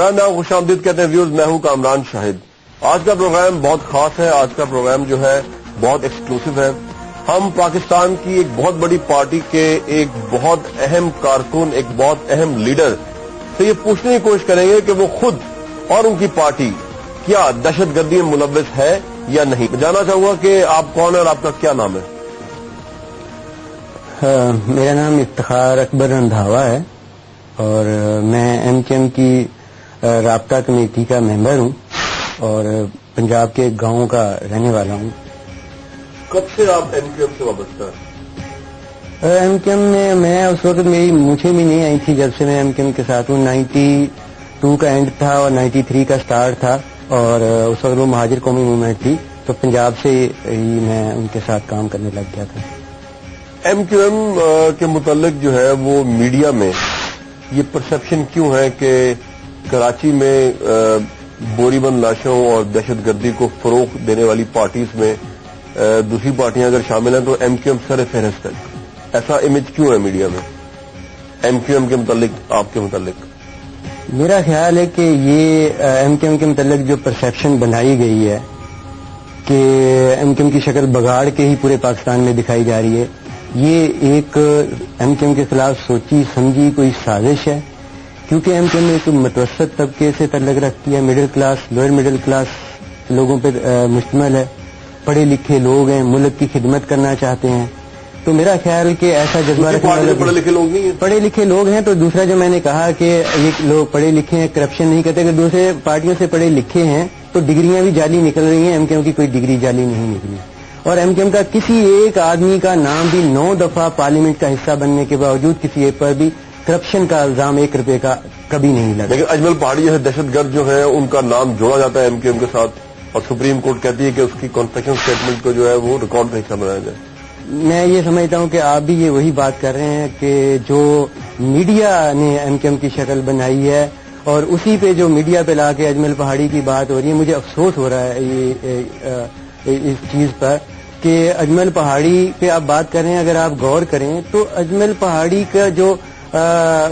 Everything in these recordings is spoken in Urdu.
پروگرام نام خوش آمدید کہتے ہیں ویورز، میں ہوں کامران شاہد۔ آج کا پروگرام بہت خاص ہے، آج کا پروگرام جو ہے بہت ایکسکلوسیو ہے۔ ہم پاکستان کی ایک بہت بڑی پارٹی کے ایک بہت اہم کارکن، ایک بہت اہم لیڈر سے یہ پوچھنے کی کوشش کریں گے کہ وہ خود اور ان کی پارٹی کیا دہشت گردی میں ملوث ہے یا نہیں۔ جاننا چاہوں گا کہ آپ کون ہیں اور آپ کا کیا نام ہے؟ میرا نام افتخار اکبر رندھاوا ہے اور میں ایم کیو ایم کی رابطہ کمیٹی کا ممبر ہوں اور پنجاب کے گاؤں کا رہنے والا ہوں۔ کب سے آپ ایم کیو ایم سے وابستہ ہیں؟ ایم کیو ایم میں اس وقت مجھے بھی نہیں آئی تھی جب سے میں ایم کیو ایم کے ساتھ ہوں۔ 92 کا اینڈ تھا اور 93 کا سٹارٹ تھا اور اس وقت وہ مہاجر قومی موومنٹ تھی، تو پنجاب سے ہی میں ان کے ساتھ کام کرنے لگ گیا تھا۔ ایم کیو ایم کے متعلق جو ہے وہ میڈیا میں یہ پرسپشن کیوں ہے کہ کراچی میں بوری بند لاشوں اور دہشت گردی کو فروغ دینے والی پارٹیز میں دوسری پارٹیاں اگر شامل ہیں تو ایم کیو ایم سر فہرست ہے؟ ایسا امیج کیوں ہے میڈیا میں ایم کیو ایم کے متعلق، آپ کے متعلق؟ میرا خیال ہے کہ یہ ایم کیو ایم کے متعلق جو پرسپشن بنائی گئی ہے کہ ایم کیو ایم کی شکل بگاڑ کے ہی پورے پاکستان میں دکھائی جا رہی ہے، یہ ایک ایم کیو ایم کے خلاف سوچی سمجھی کوئی سازش ہے، کیونکہ ایم کیو ایم ایک متوسط طبقے سے تعلق رکھتی ہے، middle class, lower middle class لوگوں پہ مشتمل ہے، پڑھے لکھے لوگ ہیں، ملک کی خدمت کرنا چاہتے ہیں۔ تو میرا خیال کہ ایسا جذبہ پڑھے لکھے لوگ نہیں ہیں، پڑھے لکھے لوگ ہیں۔ تو دوسرا جو میں نے کہا کہ یہ لوگ پڑھے لکھے ہیں، کرپشن نہیں کرتے، کہ دوسرے پارٹیوں سے پڑھے لکھے ہیں تو ڈگریاں بھی جعلی نکل رہی ہیں، ایم کیو ایم کی کوئی ڈگری جعلی نہیں نکلی، اور ایم کیو ایم کا کسی ایک آدمی کا نام بھی 9 دفعہ پارلیمنٹ کا حصہ بننے کے باوجود کسی ایک پر بھی کرپشن کا الزام 1 روپے کا کبھی نہیں لگا۔ لیکن اجمل پہاڑی جیسے دہشت گرد جو ہے ان کا نام جوڑا جاتا ہے ایم کیو ایم کے ساتھ، اور سپریم کورٹ کہتی ہے کہ اس کی کنفیشن اسٹیٹمنٹ کو جو ہے وہ ریکارڈ کا حصہ بنایا جائے۔ میں یہ سمجھتا ہوں کہ آپ بھی یہ وہی بات کر رہے ہیں کہ جو میڈیا نے ایم کیو ایم کی شکل بنائی ہے اور اسی پہ جو میڈیا پہ لا کے اجمل پہاڑی کی بات ہو رہی ہے، مجھے افسوس ہو رہا ہے اس چیز پر کہ اجمل پہاڑی پہ آپ بات کر رہے ہیں۔ اگر آپ غور کریں تو اجمل پہاڑی کا جو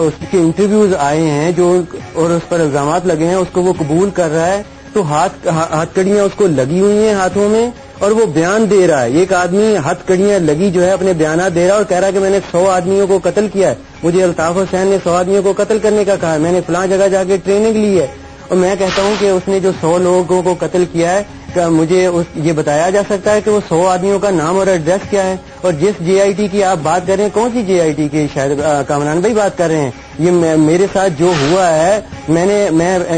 اس کے انٹرویوز آئے ہیں جو اور اس پر الزامات لگے ہیں، اس کو وہ قبول کر رہا ہے، تو ہاتھ کڑیاں اس کو لگی ہوئی ہیں ہاتھوں میں اور وہ بیان دے رہا ہے۔ ایک آدمی ہاتھ کڑیاں لگی جو ہے اپنے بیانات دے رہا ہے اور کہہ رہا ہے کہ میں نے 100 آدمیوں کو قتل کیا ہے، مجھے الطاف حسین نے 100 آدمیوں کو قتل کرنے کا کہا ہے، میں نے فلاں جگہ جا کے ٹریننگ لی ہے، اور میں کہتا ہوں کہ اس نے جو 100 لوگوں کو قتل کیا ہے، مجھے یہ بتایا جا سکتا ہے کہ وہ 100 آدمیوں کا نام اور ایڈریس کیا ہے؟ اور جس جے آئی ٹی کی آپ بات کر رہے ہیں، کون سی جے آئی ٹی کی؟ شاید کامران بھائی بات کر رہے ہیں۔ یہ میرے ساتھ جو ہوا ہے، میں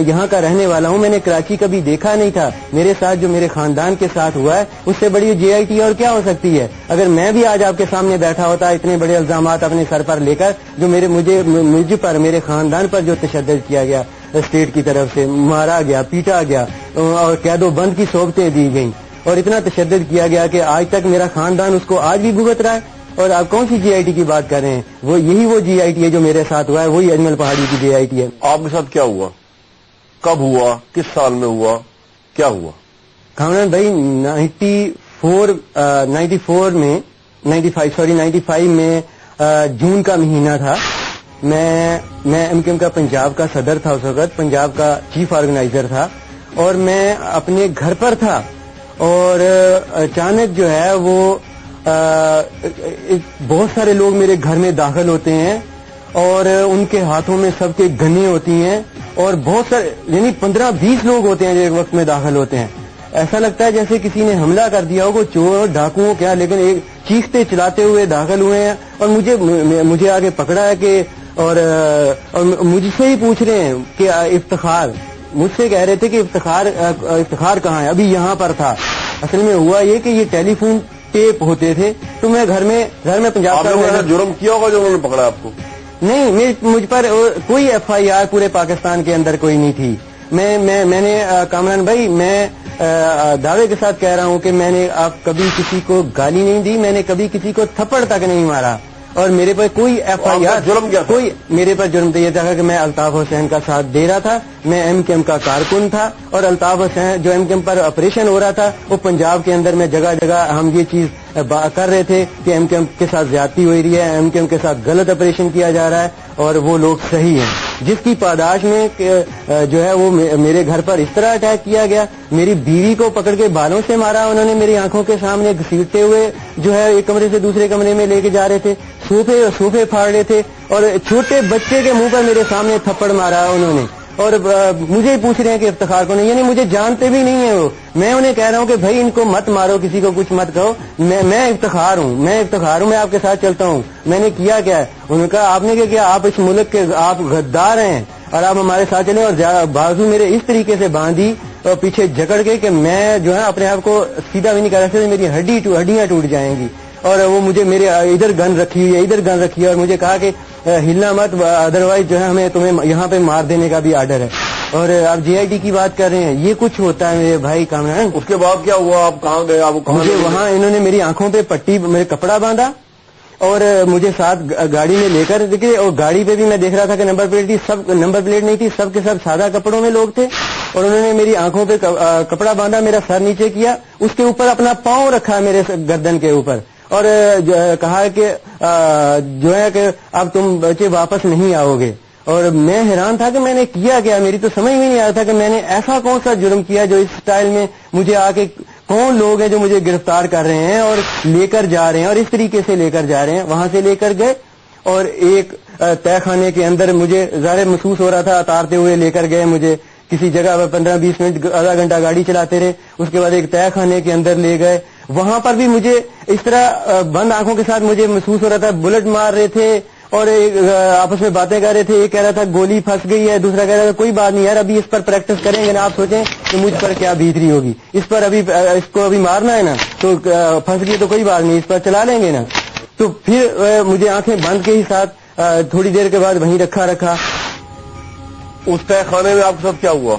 یہاں کا رہنے والا ہوں، میں نے کراچی کبھی دیکھا نہیں تھا، میرے ساتھ جو میرے خاندان کے ساتھ ہوا ہے اس سے بڑی جے آئی ٹی اور کیا ہو سکتی ہے؟ اگر میں بھی آج آپ کے سامنے بیٹھا ہوتا اتنے بڑے الزامات اپنے سر پر لے کر، جو مجھ پر، میرے خاندان پر جو تشدد کیا گیا اسٹیٹ کی طرف سے، مارا گیا، پیٹا گیا اور قید و بند کی صحبتیں دی گئیں اور اتنا تشدد کیا گیا کہ آج تک میرا خاندان اس کو آج بھی بھگت رہا ہے، اور آپ کون سی جی آئی ٹی کی بات کر رہے ہیں؟ وہ جی آئی ٹی ہے جو میرے ساتھ ہوا ہے، وہی اجمل پہاڑی کی جی آئی ٹی ہے۔ آپ کے ساتھ کیا ہوا؟ کب ہوا؟ کس سال میں ہوا؟ کیا ہوا؟ کامران بھائی 95 میں جون کا مہینہ تھا، میں ایم کیو ایم کا پنجاب کا صدر تھا، اس وقت پنجاب کا چیف آرگنائزر تھا، اور میں اپنے گھر پر تھا اور اچانک جو ہے وہ بہت سارے لوگ میرے گھر میں داخل ہوتے ہیں اور ان کے ہاتھوں میں سب کے گنیں ہوتی ہیں اور بہت سارے یعنی 15-20 لوگ ہوتے ہیں جو ایک وقت میں داخل ہوتے ہیں۔ ایسا لگتا ہے جیسے کسی نے حملہ کر دیا ہو، کوئی چور ڈاکو کیا، لیکن ایک چیختے چلاتے ہوئے داخل ہوئے ہیں اور مجھے آگے پکڑا ہے کہ اور مجھ سے ہی پوچھ رہے ہیں کہ افتخار، مجھ سے کہہ رہے تھے کہ افتخار کہاں ہے؟ ابھی یہاں پر تھا۔ اصل میں ہوا یہ کہ یہ ٹیلی فون ٹیپ ہوتے تھے، تو میں گھر میں پنجاب کا جرم کیا ہوگا جو انہوں نے پکڑا آپ کو؟ نہیں، مجھ پر کوئی ایف آئی آر پورے پاکستان کے اندر کوئی نہیں تھی۔ میں نے کامران بھائی، میں دعوے کے ساتھ کہہ رہا ہوں کہ میں نے آپ کبھی کسی کو گالی نہیں دی، میں نے کبھی کسی کو تھپڑ تک نہیں مارا، اور میرے پر کوئی ایف آئی آر، جرم کیا تھا؟ کوئی میرے پر جرم یہ تھا کہ میں الطاف حسین کا ساتھ دے رہا تھا، میں ایم کیو ایم کا کارکن تھا، اور الطاف حسین جو ایم کیو ایم پر آپریشن ہو رہا تھا، وہ پنجاب کے اندر میں جگہ جگہ ہم یہ چیز کر رہے تھے کہ ایم کیو ایم کے ساتھ زیادتی ہو رہی ہے، ایم کیو ایم کے ساتھ غلط آپریشن کیا جا رہا ہے، اور وہ لوگ صحیح ہیں، جس کی پاداش میں جو ہے وہ میرے گھر پر اس طرح اٹیک کیا گیا. میری بیوی کو پکڑ کے بالوں سے مارا انہوں نے، میری آنکھوں کے سامنے گھسیٹتے ہوئے جو ہے ایک کمرے سے دوسرے کمرے میں لے کے جا رہے تھے، صوفے پھاڑ رہے تھے، اور چھوٹے بچے کے منہ پر میرے سامنے تھپڑ مارا انہوں نے. اور مجھے ہی پوچھ رہے ہیں کہ افتخار کو نہیں، یعنی مجھے جانتے بھی نہیں ہیں وہ. میں انہیں کہہ رہا ہوں کہ بھائی ان کو مت مارو، کسی کو کچھ مت کہو، میں افتخار ہوں، میں آپ کے ساتھ چلتا ہوں. میں نے کیا کیا ہے؟ انہوں نے کہا آپ نے کیا کیا؟ آپ اس ملک کے آپ غدار ہیں اور آپ ہمارے ساتھ چلیں. اور بازو میرے اس طریقے سے باندھی اور پیچھے جکڑ کے کہ میں جو ہے اپنے آپ کو سیدھا بھی نہیں کر سکتا، میری ہڈیاں ٹوٹ جائیں گی. اور وہ مجھے میرے ادھر گن رکھی ہوئی ہے، ادھر گن رکھی ہے، اور مجھے کہا کہ ہلنا مت، ادروائز جو ہے تمہیں یہاں پہ مار دینے کا بھی آرڈر ہے. اور آپ جے آئی ٹی کی بات کر رہے ہیں، یہ کچھ ہوتا ہے میرے بھائی کامران. اس کے بعد کیا ہوا؟ آپ کہاں گئے؟ آپ مجھے وہاں انہوں نے میری آنکھوں پہ پٹی، میرے کپڑا باندھا اور مجھے ساتھ گاڑی میں لے کر دیکھے. اور گاڑی پہ بھی میں دیکھ رہا تھا کہ نمبر پلیٹ نہیں تھی، سب کے سب سادہ کپڑوں میں لوگ تھے. اور انہوں نے میری آنکھوں پہ کپڑا باندھا، میرا سر نیچے کیا، اس کے اوپر اپنا پاؤں رکھا میرے گردن کے اوپر، اور کہا کہ جو ہے کہ اب تم بچے واپس نہیں آؤ گے. اور میں حیران تھا کہ میں نے کیا کیا، میری تو سمجھ میں نہیں آ رہا تھا کہ میں نے ایسا کون سا جرم کیا جو اس سٹائل میں مجھے آ کے کون لوگ ہیں جو مجھے گرفتار کر رہے ہیں اور لے کر جا رہے ہیں، اور اس طریقے سے لے کر جا رہے ہیں. وہاں سے لے کر گئے اور ایک تہ خانے کے اندر مجھے ظاہر محسوس ہو رہا تھا، اتارتے ہوئے لے کر گئے مجھے کسی جگہ پر 15-20 منٹ آدھا گھنٹہ گاڑی چلاتے رہے. اس کے بعد ایک تہ خانے کے اندر لے گئے. وہاں پر بھی مجھے اس طرح بند آنکھوں کے ساتھ مجھے محسوس ہو رہا تھا بلٹ مار رہے تھے اور آپس میں باتیں کر رہے تھے. ایک کہہ رہا تھا گولی پھنس گئی ہے، دوسرا کہہ رہا تھا کوئی بات نہیں یار، ابھی اس پر پریکٹس کریں گے نا. آپ سوچیں کہ مجھ پر کیا بیت رہی ہوگی، اس پر اس کو ابھی مارنا ہے نا، تو پھنس گئی تو کوئی بات نہیں، اس پر چلا لیں گے نا. تو پھر مجھے آنکھیں بند کے ہی ساتھ تھوڑی دیر کے بعد وہیں رکھا. اس تہ خانے میں آپ کے ساتھ کیا ہوا؟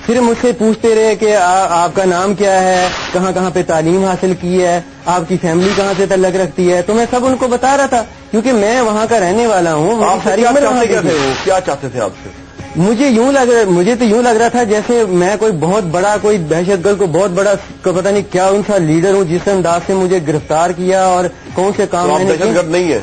پھر مجھ سے پوچھتے رہے کہ آپ کا نام کیا ہے، کہاں پہ تعلیم حاصل کی ہے، آپ کی فیملی کہاں سے تعلق رکھتی ہے. تو میں سب ان کو بتا رہا تھا کیونکہ میں وہاں کا رہنے والا ہوں. آپ ساری عمر وہاں کے تھے، وہ کیا چاہتے تھے آپ سے؟ مجھے تو یوں لگ رہا تھا جیسے میں کوئی بہت بڑا، کوئی دہشت گرد کو بہت بڑا پتہ نہیں کیا ان سا لیڈر ہوں جس انداز سے مجھے گرفتار کیا اور کون سے کام. دہشت گرد نہیں ہے؟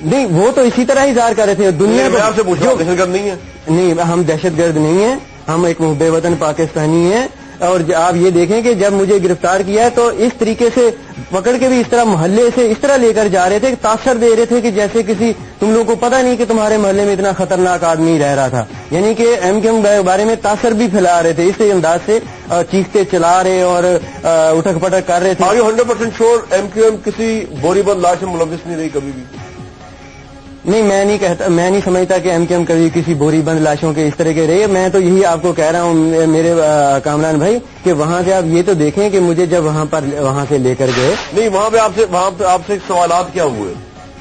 نہیں، وہ تو اسی طرح ہی اظہار کر رہے تھے دنیا میں آپ سے پوچھ رہا ہوں، دہشت گرد نہیں ہے؟ نہیں، ہم دہشت گرد نہیں ہیں، ہم ایک محب وطن پاکستانی ہیں. اور آپ یہ دیکھیں کہ جب مجھے گرفتار کیا ہے تو اس طریقے سے پکڑ کے بھی اس طرح محلے سے اس طرح لے کر جا رہے تھے، تاثر دے رہے تھے کہ جیسے کسی تم لوگوں کو پتہ نہیں کہ تمہارے محلے میں اتنا خطرناک آدمی رہ رہا تھا. یعنی کہ ایم کیو ایم بارے میں تاثر بھی پھیلا رہے تھے، اس انداز سے چیختے چلا رہے اور اٹھک پٹک کر رہے تھے. آر یو 100% شور ایم کیو ایم کسی بوری بند لاش میں ملوث نہیں رہی کبھی بھی؟ نہیں، میں نہیں سمجھتا کہ ایم کیو ایم کبھی کسی بوری بند لاشوں کے اس طرح کے رہے. میں تو یہی آپ کو کہہ رہا ہوں میرے کامران بھائی کہ وہاں سے آپ یہ تو دیکھیں کہ مجھے جب وہاں سے لے کر گئے. نہیں، وہاں پہ آپ سے سوالات کیا ہوئے؟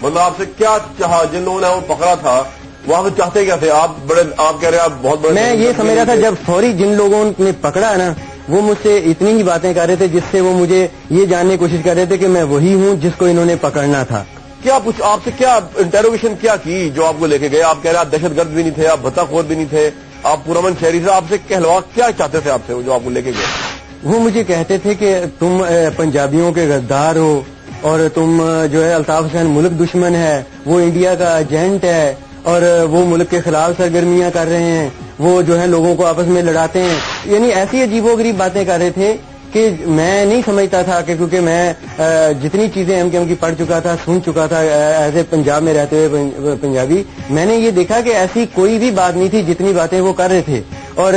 مطلب آپ سے کیا چاہا؟ جن لوگوں نے وہ پکڑا تھا وہاں پہ چاہتے کیا تھے آپ؟ آپ کہہ رہے ہیں آپ بہت بڑے. میں یہ سمجھ رہا تھا جب فوری جن لوگوں نے پکڑا نا وہ مجھ سے اتنی ہی باتیں کر رہے تھے جس سے وہ مجھے یہ جاننے کی کوشش کر رہے تھے کہ میں وہی ہوں جس کو انہوں نے پکڑنا تھا. کیا آپ سے کیا انٹروگیشن کیا کی جو آپ کو لے کے گئے؟ آپ کہہ رہے ہیں آپ دہشت گرد بھی نہیں تھے، آپ بھتہ خور بھی نہیں تھے، آپ پرامن شہری سے. آپ سے کہلوا کیا چاہتے تھے آپ سے جو آپ کو لے کے گئے؟ وہ مجھے کہتے تھے کہ تم پنجابیوں کے غدار ہو اور تم جو ہے الطاف حسین ملک دشمن ہے، وہ انڈیا کا ایجنٹ ہے اور وہ ملک کے خلاف سرگرمیاں کر رہے ہیں، وہ جو ہے لوگوں کو آپس میں لڑاتے ہیں. یعنی ایسی عجیب و غریب باتیں کر رہے تھے کہ میں نہیں سمجھتا تھا کہ کیونکہ میں جتنی چیزیں ایم کیو ایم کی پڑھ چکا تھا، سن چکا تھا ایز اے پنجاب میں رہتے ہوئے پنجابی، میں نے یہ دیکھا کہ ایسی کوئی بھی بات نہیں تھی جتنی باتیں وہ کر رہے تھے. اور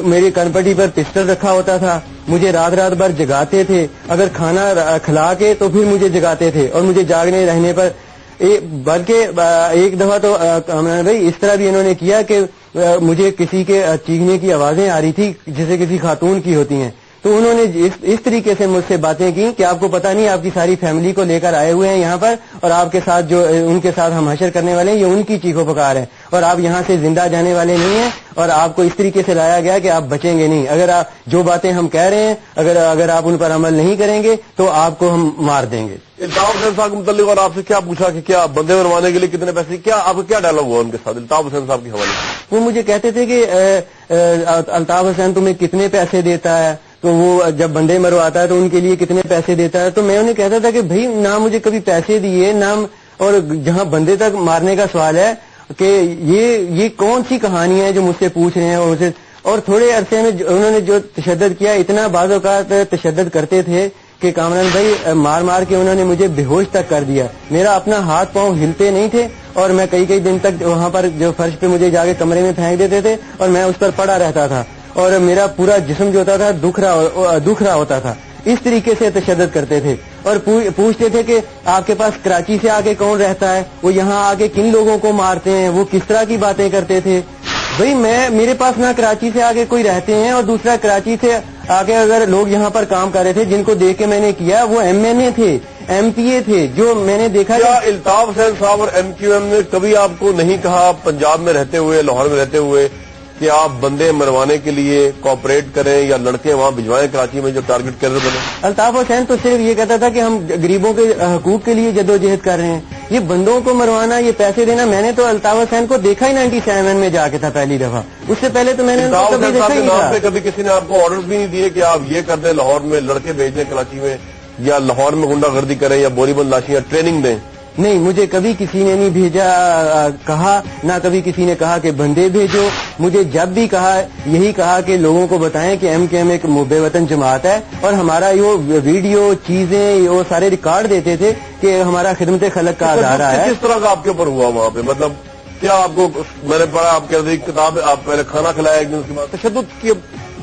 میری کنپٹی پر پسٹل رکھا ہوتا تھا، مجھے رات بھر جگاتے تھے، اگر کھانا کھلا کے تو پھر مجھے جگاتے تھے اور مجھے جاگنے رہنے پر بلکہ ایک دفعہ تو کامران بھائی اس طرح بھی انہوں نے کیا کہ مجھے کسی کے چیخنے کی آوازیں آ رہی تھی جیسے کسی خاتون کی ہوتی ہیں. تو انہوں نے اس طریقے سے مجھ سے باتیں کی کہ آپ کو پتہ نہیں آپ کی ساری فیملی کو لے کر آئے ہوئے ہیں یہاں پر اور آپ کے ساتھ جو ان کے ساتھ ہم حشر کرنے والے ہیں یہ ان کی چیخو پکار ہے اور آپ یہاں سے زندہ جانے والے نہیں ہیں اور آپ کو اس طریقے سے لایا گیا کہ آپ بچیں گے نہیں. اگر آپ جو باتیں ہم کہہ رہے ہیں اگر آپ ان پر عمل نہیں کریں گے تو آپ کو ہم مار دیں گے. الطاف حسین صاحب کے متعلق اور آپ سے کیا پوچھا کہ کیا بندے بنوانے کے لیے کتنے پیسے، کیا آپ کا کیا ڈائلاگ ہوا ان کے ساتھ الطاف حسین صاحب کے حوالے سے؟ وہ مجھے کہتے تھے کہ الطاف حسین تمہیں کتنے پیسے دیتا ہے، تو وہ جب بندے مرواتا ہے تو ان کے لیے کتنے پیسے دیتا ہے. تو میں انہیں کہتا تھا کہ بھائی نہ مجھے کبھی پیسے دیے، نہ اور جہاں بندے تک مارنے کا سوال ہے کہ یہ کون سی کہانی ہے جو مجھ سے پوچھ رہے ہیں. اور تھوڑے عرصے میں انہوں نے جو تشدد کیا, اتنا بعض اوقات تشدد کرتے تھے کہ کامران بھائی مار مار کے انہوں نے مجھے بے ہوش تک کر دیا. میرا اپنا ہاتھ پاؤں ہلتے نہیں تھے اور میں کئی دن تک وہاں پر جو فرش پہ مجھے جا کے کمرے میں پھینک دیتے تھے اور میں اس پر پڑا رہتا تھا اور میرا پورا جسم جو ہوتا تھا دکھ رہا ہوتا تھا. اس طریقے سے تشدد کرتے تھے اور پوچھتے تھے کہ آپ کے پاس کراچی سے آ کے کون رہتا ہے, وہ یہاں آ کے کن لوگوں کو مارتے ہیں, وہ کس طرح کی باتیں کرتے تھے. بھائی میرے پاس نہ کراچی سے آگے کوئی رہتے ہیں اور دوسرا کراچی سے آگے اگر لوگ یہاں پر کام کر رہے تھے جن کو دیکھ کے میں نے کیا وہ ایم این اے تھے, ایم پی اے تھے, جو میں نے دیکھا. کیا الطاف حسین صاحب اور ایم کیو ایم نے کبھی آپ کو نہیں کہا پنجاب میں رہتے ہوئے, لاہور میں رہتے ہوئے, کہ آپ بندے مروانے کے لیے کوآپریٹ کریں یا لڑکے وہاں بھجوائیں کراچی میں جو ٹارگٹ کیلر بنے؟ الطاف حسین تو صرف یہ کہتا تھا کہ ہم غریبوں کے حقوق کے لیے جدوجہد کر رہے ہیں. یہ بندوں کو مروانا, یہ پیسے دینا, میں نے تو الطاف حسین کو دیکھا ہی 97 میں جا کے تھا پہلی دفعہ. اس سے پہلے تو میں نے کبھی دیکھا ہی نہیں تھا. کبھی کسی نے آپ کو آرڈرز بھی نہیں دیے کہ آپ یہ کر دیں, لاہور میں لڑکے بھیج دیں کراچی میں, یا لاہور میں غنڈہ گردی کریں یا بوری بند لاشیاں ٹریننگ دیں؟ نہیں, مجھے کبھی کسی نے نہیں بھیجا کہا, نہ کبھی کسی نے کہا کہ بندے بھیجو. مجھے جب بھی کہا یہی کہا کہ لوگوں کو بتائیں کہ ایم کیو ایم ایک محب وطن جماعت ہے اور ہمارا یہ ویڈیو چیزیں وہ سارے ریکارڈ دیتے تھے کہ ہمارا خدمت خلق کا ادارہ ہے. کس طرح کا آپ کے اوپر ہوا وہاں پہ؟ مطلب کیا آپ کو, میں نے پڑھا آپ کے کتاب, آپ پہلے کھانا کھلایا ایک دن, اس کے بعد تشدد کی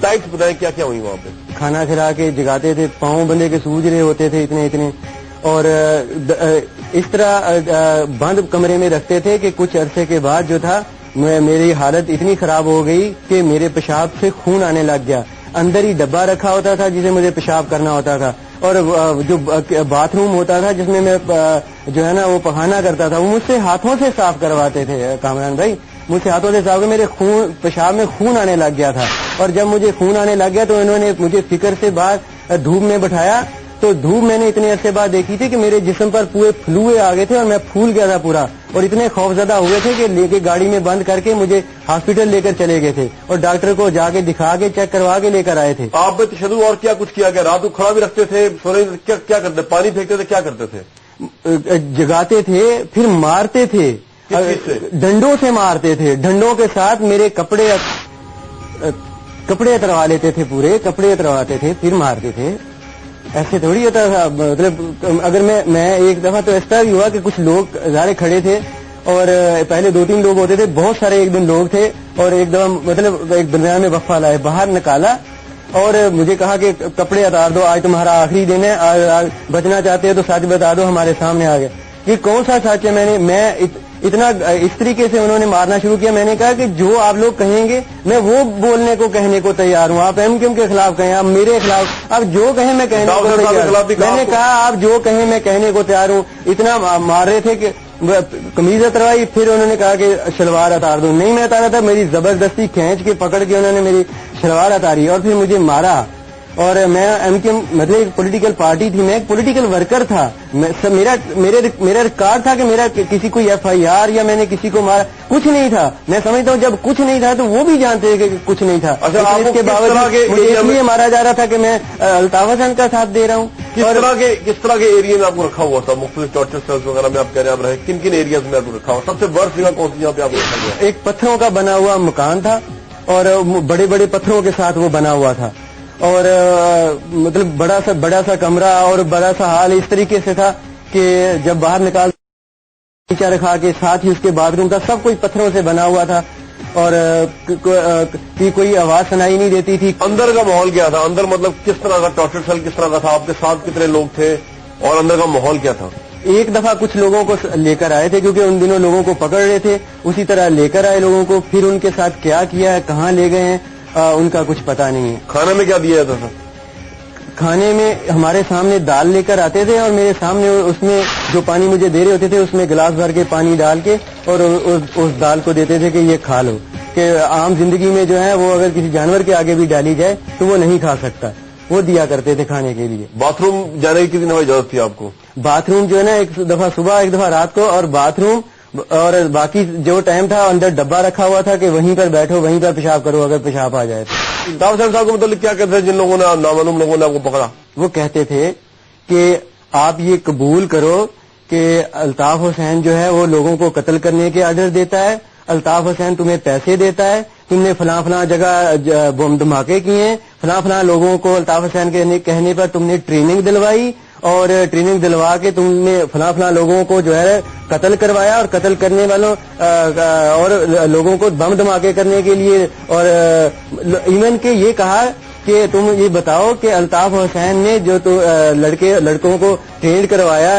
ٹائپس بتائیں کیا کیا ہوئی وہاں پہ؟ کھانا کھلا کے جگاتے تھے, پاؤں بندے کے سوج رہے ہوتے تھے اتنے, اور اس طرح بند کمرے میں رکھتے تھے کہ کچھ عرصے کے بعد جو تھا میری حالت اتنی خراب ہو گئی کہ میرے پیشاب سے خون آنے لگ گیا. اندر ہی ڈبہ رکھا ہوتا تھا جسے مجھے پیشاب کرنا ہوتا تھا, اور جو باتھ روم ہوتا تھا جس میں جو ہے نا وہ پخانا کرتا تھا, وہ مجھ سے ہاتھوں سے صاف کرواتے تھے. کامران بھائی مجھ سے ہاتھوں سے صاف کر, میرے پیشاب میں خون آنے لگ گیا تھا. اور جب مجھے خون آنے لگ گیا تو انہوں نے مجھے فکر سے باہر دھوپ میں بٹھایا. تو دھوپ میں نے اتنے عرصے بعد دیکھی تھی کہ میرے جسم پر پورے فلوئے آ گئے تھے اور میں پھول گیا تھا پورا, اور اتنے خوفزدہ ہوئے تھے کہ لے کے گاڑی میں بند کر کے مجھے ہاسپٹل لے کر چلے گئے تھے اور ڈاکٹر کو جا کے دکھا کے چیک کروا کے لے کر آئے تھے. آپ نے تشدد اور کیا کچھ کیا؟ رات کو کھڑا بھی رکھتے تھے, سونے کیا کرتے, پانی پھینکتے تھے, کیا کرتے تھے؟ جگاتے تھے, پھر مارتے تھے, ڈنڈوں سے مارتے تھے. ڈنڈوں کے ساتھ میرے کپڑے اتروا لیتے تھے, پورے کپڑے اترواتے تھے, پھر مارتے تھے. ایسے تھوڑی ہوتا تھا. مطلب اگر میں ایک دفعہ تو اس طرح بھی ہوا کہ کچھ لوگ ظاہر کھڑے تھے اور پہلے 2-3 لوگ ہوتے تھے, بہت سارے ایک دن لوگ تھے, اور ایک دفعہ مطلب ایک درمیان میں وقفہ لائے, باہر نکالا اور مجھے کہا کہ کپڑے اتار دو, آج تمہارا آخری دن ہے, بچنا چاہتے ہو تو سچ بتا دو. ہمارے سامنے آ گئے. یہ کون سا سچ ہے؟ میں اتنا اس طریقے سے انہوں نے مارنا شروع کیا. میں نے کہا کہ جو آپ لوگ کہیں گے میں وہ بولنے کو کہنے کو تیار ہوں. آپ ایم کیو ایم کے خلاف کہیں, آپ میرے خلاف, آپ جو کہیں میں کہنے کو تیار ہوں. میں نے کہا آپ جو کہیں میں کہنے کو تیار ہوں. اتنا مار رہے تھے کہ قمیض اتروائی, پھر انہوں نے کہا کہ شلوار اتار دو. نہیں میں اتارا تھا, میری زبردستی کھینچ کے پکڑ کے انہوں نے میری شلوار اتاری اور پھر مجھے مارا. اور میں ایم کیو ایم مطلب ایک پولیٹیکل پارٹی تھی, میں ایک پولیٹیکل ورکر تھا. میرا ریکارڈ تھا کہ میرا کسی کوئی ایف آئی آر یا میں نے کسی کو مارا کچھ نہیں تھا. میں سمجھتا ہوں جب کچھ نہیں تھا تو وہ بھی جانتے ہیں کہ کچھ نہیں تھا. اس کے باوجود مجھے اس لیے مارا جا رہا تھا کہ میں الطاف حسین کا ساتھ دے رہا ہوں. کس طرح کے ایریا میں آپ کو رکھا ہوا تھا؟ مختلف ٹارچر سیلز وغیرہ میں آپ کہہ رہے ہیں آپ رہے, کن ایریاز میں آپ کو رکھا ہوا؟ سب سے ورسٹ جگہ کون سی جگہ پہ آپ کو رکھا گیا؟ ایک پتھروں کا بنا ہوا مکان تھا اور بڑے بڑے پتھروں کے ساتھ وہ بنا ہوا تھا, اور مطلب بڑا سا کمرہ اور بڑا سا ہال اس طریقے سے تھا کہ جب باہر نکال نیچا رکھا کے ساتھ ہی اس کے باتھ روم تھا, سب کچھ پتھروں سے بنا ہوا تھا اور کوئی آواز سنائی نہیں دیتی تھی. اندر کا ماحول کیا تھا؟ اندر مطلب کس طرح کا ٹارچر سیل کس طرح کا تھا؟ آپ کے ساتھ کتنے لوگ تھے اور اندر کا ماحول کیا تھا؟ ایک دفعہ کچھ لوگوں کو لے کر آئے تھے کیونکہ ان دنوں لوگوں کو پکڑ رہے تھے, اسی طرح لے کر آئے لوگوں کو. پھر ان کے ساتھ کیا کیا ہے, کہاں لے گئے ہیں, ان کا کچھ پتا نہیں ہے. کھانے میں کیا دیا جاتا تھا؟ کھانے میں ہمارے سامنے دال لے کر آتے تھے اور میرے سامنے اس میں جو پانی مجھے دے رہے ہوتے تھے اس میں گلاس بھر کے پانی ڈال کے اور اس دال کو دیتے تھے کہ یہ کھا لو. کہ عام زندگی میں جو ہے وہ اگر کسی جانور کے آگے بھی ڈالی جائے تو وہ نہیں کھا سکتا, وہ دیا کرتے تھے کھانے کے لیے. باتھ روم جانے کی کتنی اجازت تھی آپ کو؟ باتھ روم جو ہے نا ایک دفعہ صبح ایک دفعہ رات کو, اور باتھ روم اور باقی جو ٹائم تھا اندر ڈبہ رکھا ہوا تھا کہ وہیں پر بیٹھو, وہیں پر پیشاب کرو اگر پیشاب آ جائے تو. الطاف صاحب کو مطلب کیا کہتے ہیں جن لوگوں نے نامعلوم لوگوں نے آپ کو پکڑا؟ وہ کہتے تھے کہ آپ یہ قبول کرو کہ الطاف حسین جو ہے وہ لوگوں کو قتل کرنے کے آرڈر دیتا ہے، الطاف حسین تمہیں پیسے دیتا ہے، تم نے فلاں فلاں جگہ بم دھماکے کیے ہیں، فلاں فلاں لوگوں کو الطاف حسین کے کہنے پر تم نے ٹریننگ دلوائی، اور ٹریننگ دلوا کے تم نے فلاں فلاں لوگوں کو جو ہے قتل کروایا، اور قتل کرنے والوں اور لوگوں کو بم دھماکے کرنے کے لیے، اور ایون کہ یہ کہا کہ تم یہ بتاؤ کہ الطاف حسین نے جو لڑکوں کو ٹرینڈ کروایا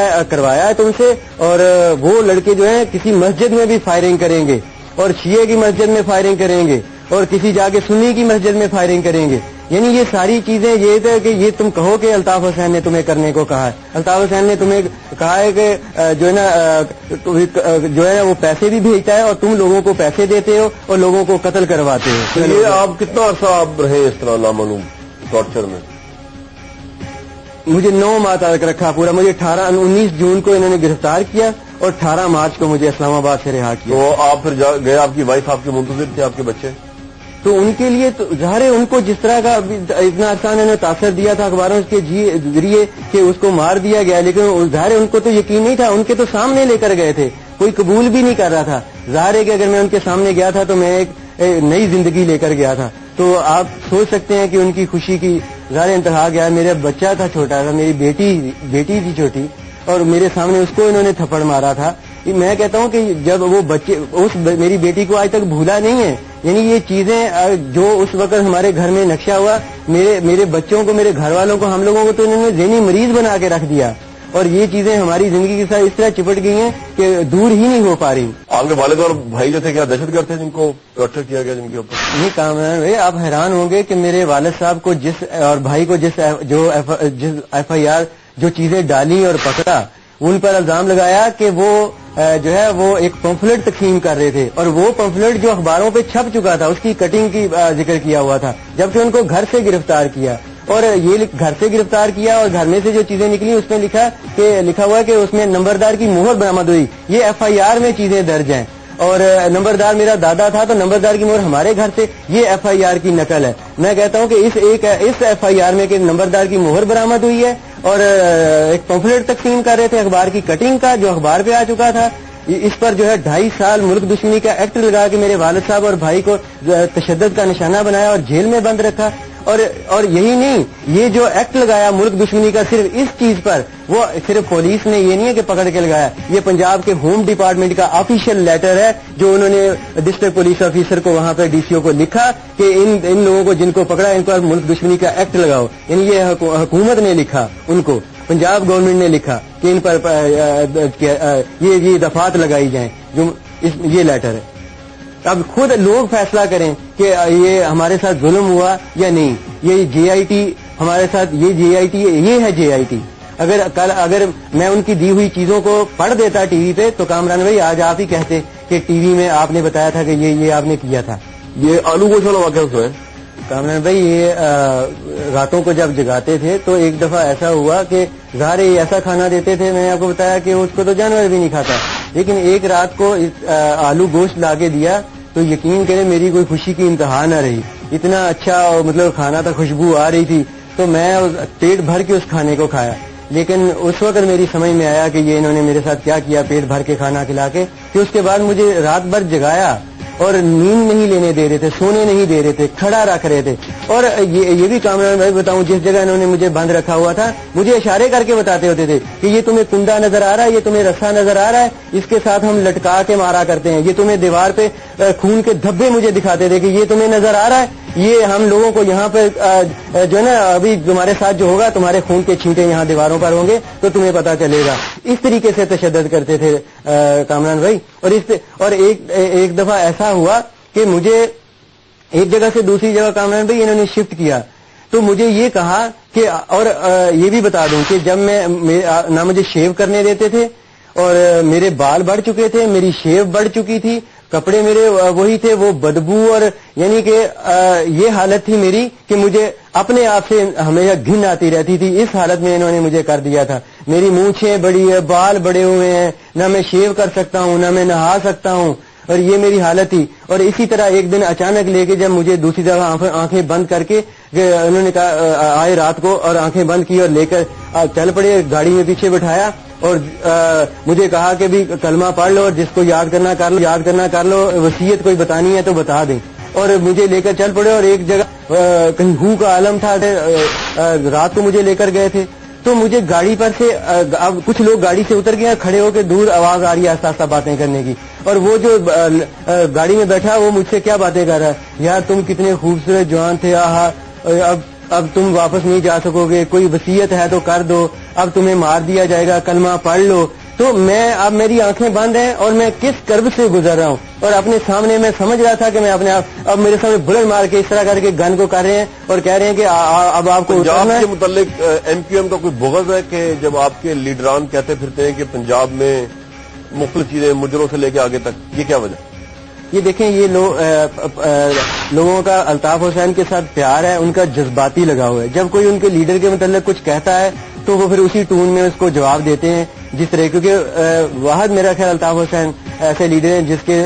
ہے تم سے، اور وہ لڑکے جو ہیں کسی مسجد میں بھی فائرنگ کریں گے، اور شیعہ کی مسجد میں فائرنگ کریں گے، اور کسی جا کے سنی کی مسجد میں فائرنگ کریں گے. یعنی یہ ساری چیزیں یہ تھے کہ یہ تم کہو کہ الطاف حسین نے تمہیں کرنے کو کہا ہے. الطاف حسین نے تمہیں کہا ہے کہ جو ہے نا وہ پیسے بھی بھیجتا ہے، اور تم لوگوں کو پیسے دیتے ہو اور لوگوں کو قتل کرواتے ہو. یہ آپ کتنا عرصہ آپ رہے اس طرح نامعلوم ٹارچر میں؟ مجھے 9 ماہ تک رکھا پورا. مجھے 19 جون کو انہوں نے گرفتار کیا اور 18 مارچ کو مجھے اسلام آباد سے رہا کیا. تو آپ پھر گئے، آپ کی وائف آپ کے منتظر تھے، آپ کے بچے؟ تو ان کے لیے تو ظاہر ہے ان کو جس طرح کا اتنا آسان انہیں تاثر دیا تھا اخباروں کے ذریعے کہ اس کو مار دیا گیا، لیکن ظاہر ہے ان کو تو یقین نہیں تھا. ان کے تو سامنے لے کر گئے تھے، کوئی قبول بھی نہیں کر رہا تھا. ظاہر ہے کہ اگر میں ان کے سامنے گیا تھا تو میں ایک نئی زندگی لے کر گیا تھا. تو آپ سوچ سکتے ہیں کہ ان کی خوشی کی ظاہر انتہا گیا. میرا بچہ تھا چھوٹا تھا، میری بیٹی تھی چھوٹی، اور میرے سامنے اس کو انہوں نے تھپڑ مارا تھا. میں کہتا ہوں کہ جب وہ بچے میری بیٹی کو آج تک بھولا نہیں ہے. یعنی یہ چیزیں جو اس وقت ہمارے گھر میں نقشہ ہوا، میرے بچوں کو، میرے گھر والوں کو، ہم لوگوں کو تو انہوں نے ذہنی مریض بنا کے رکھ دیا، اور یہ چیزیں ہماری زندگی کے ساتھ اس طرح چپٹ گئی ہیں کہ دور ہی نہیں ہو پا رہی. آپ کے والد اور بھائی جو تھے کیا دہشت گرد تھے جن کو ٹارچر کیا گیا جن کے اوپر؟ نہیں کامران بھائی، آپ حیران ہوں گے کہ میرے والد صاحب کو اور بھائی کو جس ایف آئی آر جو چیزیں ڈالی اور پکڑا، ان پر الزام لگایا کہ وہ جو ہے وہ ایک پمفلٹ تقسیم کر رہے تھے، اور وہ پمفلٹ جو اخباروں پہ چھپ چکا تھا اس کی کٹنگ کی ذکر کیا ہوا تھا، جبکہ ان کو گھر سے گرفتار کیا. اور یہ گھر سے گرفتار کیا، اور گھر میں سے جو چیزیں نکلی اس میں لکھا ہوا کہ اس میں نمبردار کی مہر برآمد ہوئی. یہ ایف آئی آر میں چیزیں درج ہیں، اور نمبردار میرا دادا تھا تو نمبردار کی مہر ہمارے گھر سے، یہ ایف آئی آر کی نقل ہے. میں کہتا ہوں کہ اس ایف آئی آر میں کہ نمبردار کی مہر برآمد ہوئی ہے، اور ایک پمفلٹ تقسیم کر رہے تھے اخبار کی کٹنگ کا جو اخبار پہ آ چکا تھا. اس پر جو ہے 2.5 سال ملک دشمنی کا ایکٹ لگا کے میرے والد صاحب اور بھائی کو تشدد کا نشانہ بنایا اور جیل میں بند رکھا. اور یہی نہیں، یہ جو ایکٹ لگایا ملک دشمنی کا صرف اس چیز پر، وہ صرف پولیس نے یہ نہیں ہے کہ پکڑ کے لگایا، یہ پنجاب کے ہوم ڈپارٹمنٹ کا آفیشیل لیٹر ہے جو انہوں نے ڈسٹرکٹ پولیس آفیسر کو وہاں پہ ڈی سی او کو لکھا کہ ان لوگوں کو جن کو پکڑا ان پر ملک دشمنی کا ایکٹ لگاؤ. یعنی یہ حکومت نے لکھا، ان کو پنجاب گورنمنٹ نے لکھا کہ ان پر یہ دفعات لگائی جائیں، جو یہ لیٹر ہے. اب خود لوگ فیصلہ کریں کہ یہ ہمارے ساتھ ظلم ہوا یا نہیں. یہ جے آئی ٹی ہمارے ساتھ، یہ جے آئی ٹی، یہ ہے جے آئی ٹی. اگر میں ان کی دی ہوئی چیزوں کو پڑھ دیتا ٹی وی پہ تو کامران بھائی آج آپ ہی کہتے کہ ٹی وی میں آپ نے بتایا تھا کہ یہ آپ نے کیا تھا. یہ آلو گوشت والا واقعہ تو ہے کامران بھائی. یہ راتوں کو جب جگاتے تھے تو ایک دفعہ ایسا ہوا کہ ظاہر یہ ایسا کھانا دیتے تھے، میں نے آپ کو بتایا کہ اس کو تو جانور بھی نہیں کھاتا، لیکن ایک رات کو آلو گوشت لا کے دیا تو یقین کریں میری کوئی خوشی کی انتہا نہ رہی. اتنا اچھا مطلب کھانا تھا، خوشبو آ رہی تھی، تو میں پیٹ بھر کے اس کھانے کو کھایا. لیکن اس وقت میری سمجھ میں آیا کہ یہ انہوں نے میرے ساتھ کیا کیا پیٹ بھر کے کھانا کھلا کے، کہ اس کے بعد مجھے رات بھر جگایا اور نیند نہیں لینے دے رہے تھے، سونے نہیں دے رہے تھے، کھڑا رکھ رہے تھے. اور یہ بھی کامران بھائی بتاؤں، جس جگہ انہوں نے مجھے بند رکھا ہوا تھا مجھے اشارے کر کے بتاتے ہوتے تھے کہ یہ تمہیں کنڈا نظر آ رہا ہے، یہ تمہیں رسا نظر آ رہا ہے، اس کے ساتھ ہم لٹکا کے مارا کرتے ہیں. یہ تمہیں دیوار پہ خون کے دھبے مجھے دکھاتے تھے کہ یہ تمہیں نظر آ رہا ہے، یہ ہم لوگوں کو یہاں پہ جو ہے نا ابھی تمہارے ساتھ جو ہوگا تمہارے خون کے چھینٹے یہاں دیواروں پر ہوں گے تو تمہیں پتا چلے گا. اس طریقے سے تشدد کرتے تھے کامران بھائی. اور ایک دفعہ ایسا ہوا کہ مجھے ایک جگہ سے دوسری جگہ کامران بھائی انہوں نے شفٹ کیا تو مجھے یہ کہا کہ، اور یہ بھی بتا دوں کہ جب میں نہ مجھے شیو کرنے دیتے تھے، اور میرے بال بڑھ چکے تھے، میری شیو بڑھ چکی تھی، کپڑے میرے وہی تھے، وہ بدبو، اور یعنی کہ یہ حالت تھی میری کہ مجھے اپنے آپ سے ہمیشہ گھن آتی رہتی تھی. اس حالت میں انہوں نے مجھے کر دیا تھا. میری مونچھیں بڑی ہے، بال بڑے ہوئے ہیں، نہ میں شیو کر سکتا ہوں، نہ میں نہا سکتا ہوں، اور یہ میری حالت تھی. اور اسی طرح ایک دن اچانک لے کے جب مجھے دوسری جگہ آنکھیں بند کر کے انہوں نے کہا آئے رات کو اور آنکھیں بند کی اور لے کر چل پڑے، گاڑی میں پیچھے بٹھایا اور مجھے کہا کہ بھی کلمہ پڑھ لو اور جس کو یاد کرنا کر لو وصیت کوئی بتانی ہے تو بتا دیں. اور مجھے لے کر چل پڑے اور ایک جگہ کہیں ہو کا عالم تھا, رات کو مجھے لے کر گئے تھے. تو مجھے گاڑی پر سے اب کچھ لوگ گاڑی سے اتر گئے, کھڑے ہو کے دور آواز آ رہی ہے آہستہ آہستہ باتیں کرنے کی, اور وہ جو گاڑی میں بیٹھا وہ مجھ سے کیا باتیں کر رہا ہے, یار تم کتنے خوبصورت جوان تھے, اب تم واپس نہیں جا سکو گے, کوئی وصیت ہے تو کر دو, اب تمہیں مار دیا جائے گا, کلمہ پڑھ لو. تو اب میری آنکھیں بند ہیں اور میں کس کرب سے گزر رہا ہوں, اور اپنے سامنے میں سمجھ رہا تھا کہ میں اپنے اب میرے سامنے بلٹ مار کے اس طرح کر کے گن کو کر رہے ہیں اور کہہ رہے ہیں کہ اب آپ کو پنجاب کے متعلق ایم کیو ایم کا کوئی بغض ہے کہ جب آپ کے لیڈران کہتے پھرتے ہیں کہ پنجاب میں مختلف چیزیں مجروں سے لے کے آگے تک, یہ کیا وجہ؟ یہ دیکھیں, یہ لوگوں کا الطاف حسین کے ساتھ پیار ہے, ان کا جذباتی لگا ہوا ہے. جب کوئی ان کے لیڈر کے متعلق کچھ کہتا ہے تو وہ پھر اسی ٹون میں اس کو جواب دیتے ہیں جس طرح, کیونکہ واحد میرا خیال الطاف حسین ایسے لیڈر ہیں جس کے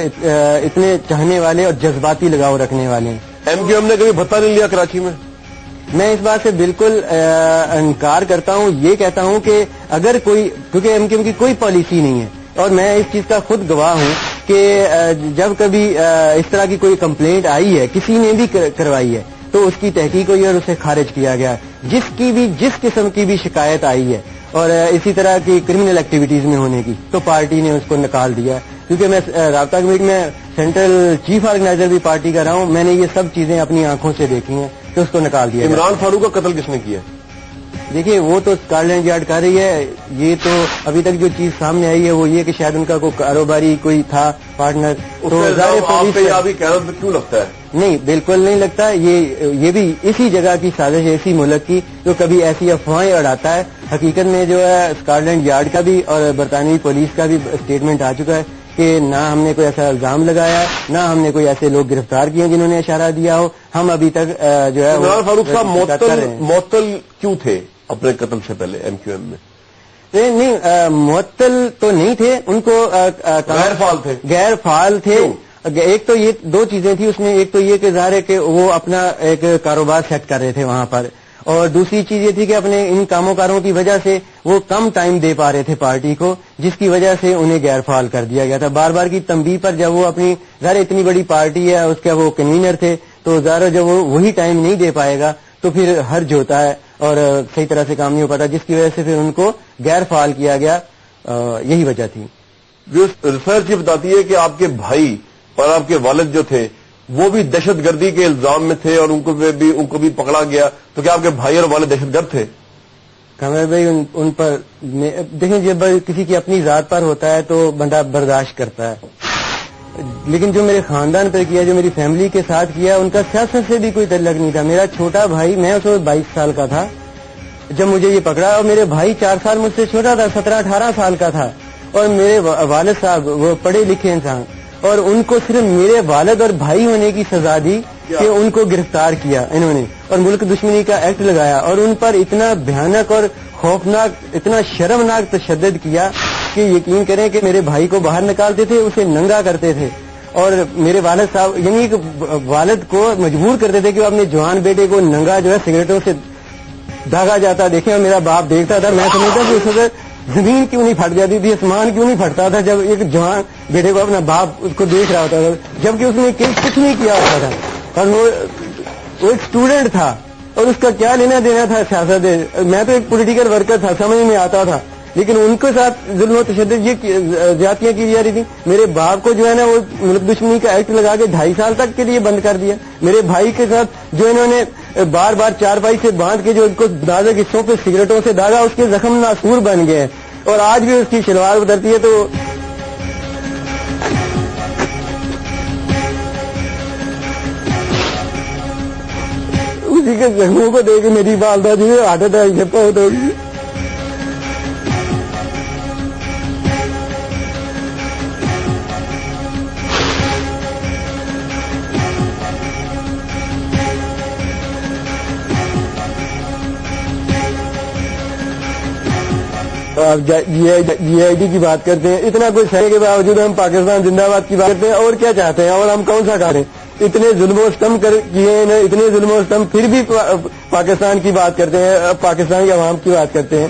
اتنے چاہنے والے اور جذباتی لگاؤ رکھنے والے ہیں. ایم کیو ایم نے کبھی بھتہ نہیں لیا کراچی میں؟ میں اس بات سے بالکل انکار کرتا ہوں. یہ کہتا ہوں کہ اگر کوئی, کیونکہ ایم کیو ایم کی کوئی پالیسی نہیں ہے, اور میں اس چیز کا خود گواہ ہوں کہ جب کبھی اس طرح کی کوئی کمپلینٹ آئی ہے, کسی نے بھی کروائی ہے, تو اس کی تحقیق ہوئی اور اسے خارج کیا گیا. جس قسم کی بھی شکایت آئی ہے اور اسی طرح کی کرمنل ایکٹیویٹیز میں ہونے کی, تو پارٹی نے اس کو نکال دیا. کیونکہ میں رابطہ کمیٹی میں سینٹرل چیف آرگنائزر بھی پارٹی کا رہا ہوں, میں نے یہ سب چیزیں اپنی آنکھوں سے دیکھی ہیں کہ اس کو نکال دیا. عمران فاروق کا قتل کس نے کیا؟ دیکھیے, وہ تو اسکاٹ یارڈ کر رہی ہے. یہ تو ابھی تک جو چیز سامنے آئی ہے وہ یہ کہ شاید ان کا کوئی کاروباری کوئی تھا پارٹنر. تو کیوں لگتا ہے؟ نہیں, بالکل نہیں لگتا. یہ بھی اسی جگہ کی سازش ہے, اسی ملک کی, جو کبھی ایسی افواہیں اڑاتا ہے. حقیقت میں جو ہے اسکاٹ لینڈ یارڈ کا بھی اور برطانوی پولیس کا بھی اسٹیٹمنٹ آ چکا ہے کہ نہ ہم نے کوئی ایسا الزام لگایا, نہ ہم نے کوئی ایسے لوگ گرفتار کیے جنہوں نے اشارہ دیا ہو. ہم ابھی تک جو ہے عمران فاروق صاحب معطل کیوں تھے اپنے قتل سے پہلے ایم کیو ایم میں؟ نہیں, معطل تو نہیں تھے, ان کو غیر فعال تھے. ایک تو یہ دو چیزیں تھیں اس میں, ایک تو یہ کہ ظاہر ہے کہ وہ اپنا ایک کاروبار سیٹ کر رہے تھے وہاں پر, اور دوسری چیز یہ تھی کہ اپنے ان کاموں کاروں کی وجہ سے وہ کم ٹائم دے پا رہے تھے پارٹی کو, جس کی وجہ سے انہیں غیر فعال کر دیا گیا تھا. بار بار کی تنبیہ پر جب وہ اپنی ظاہر اتنی بڑی پارٹی ہے, اس کا وہ کنوینر تھے, تو ظاہر جب وہ وہی ٹائم نہیں دے پائے گا تو پھر حرج ہوتا ہے اور صحیح طرح سے کام نہیں ہو پاتا, جس کی وجہ سے پھر ان کو غیر فعال کیا گیا. یہی وجہ تھی. ریسرچ یہ بتاتی ہے کہ آپ کے بھائی اور آپ کے والد جو تھے وہ بھی دہشت گردی کے الزام میں تھے اور ان کو بھی پکڑا گیا. تو کیا آپ کے بھائی اور والد دہشت گرد تھے؟ قمر بھائی, ان پر دیکھیں, جب کسی کی اپنی ذات پر ہوتا ہے تو بندہ برداشت کرتا ہے, لیکن جو میرے خاندان پر کیا, جو میری فیملی کے ساتھ کیا, ان کا سیاست سے بھی کوئی تعلق نہیں تھا. میرا چھوٹا بھائی, میں اس وقت 22 سال کا تھا جب مجھے یہ پکڑا, اور میرے بھائی 4 سال مجھ سے چھوٹا تھا, 17-18 سال کا تھا. اور میرے والد صاحب وہ پڑھے لکھے انسان, اور ان کو صرف میرے والد اور بھائی ہونے کی سزا دی کہ ان کو گرفتار کیا انہوں نے, اور ملک دشمنی کا ایکٹ لگایا, اور ان پر اتنا بھیانک اور خوفناک, اتنا شرمناک تشدد کیا کہ یقین کریں کہ میرے بھائی کو باہر نکالتے تھے, اسے ننگا کرتے تھے, اور میرے والد صاحب یعنی والد کو مجبور کرتے تھے کہ وہ اپنے جوان بیٹے کو ننگا جو ہے سگریٹوں سے داغا جاتا دیکھیں, اور میرا باپ دیکھتا تھا. میں سمجھتا کہ اس وقت زمین کیوں نہیں پھٹ جاتی تھی, آسمان کیوں نہیں پھٹتا تھا جب ایک جوان بیٹے کو اپنا باپ اس کو دیکھ رہا ہوتا تھا, جبکہ اس نے کچھ نہیں کیا ہوتا تھا, اور وہ ایک اسٹوڈنٹ تھا, اور اس کا کیا لینا دینا تھا سیاست. میں تو ایک پولیٹیکل ورکر تھا, سمجھ میں آتا تھا, لیکن ان کے ساتھ ظلم و تشدد یہ زیادتیاں کی جا رہی تھی. میرے باپ کو جو ہے نا وہ ملک دشمنی کا ایکٹ لگا کے 2.5 سال تک کے لیے بند کر دیا. میرے بھائی کے ساتھ جو انہوں نے بار بار چارپائی سے باندھ کے جو ان کو نازک حصوں پہ سگریٹوں سے داغا, اس کے زخم ناسور بن گئے, اور آج بھی اس کی شلوار اترتی ہے تو اسی کے زخموں کو دیکھ کے میری والدہ جی ہارٹ اٹیک سے فوت ہو گئی. آپ جی آئی ڈی کی بات کرتے ہیں, اتنا کچھ ہے کے باوجود ہم پاکستان زندہ باد کی بات کرتے ہیں, اور کیا چاہتے ہیں, اور ہم کون سا کر رہے ہیں؟ اتنے ظلم و ستم کیے ہیں, اتنے ظلم و ستم, پھر بھی پاکستان کی بات کرتے ہیں, پاکستان کی عوام کی بات کرتے ہیں.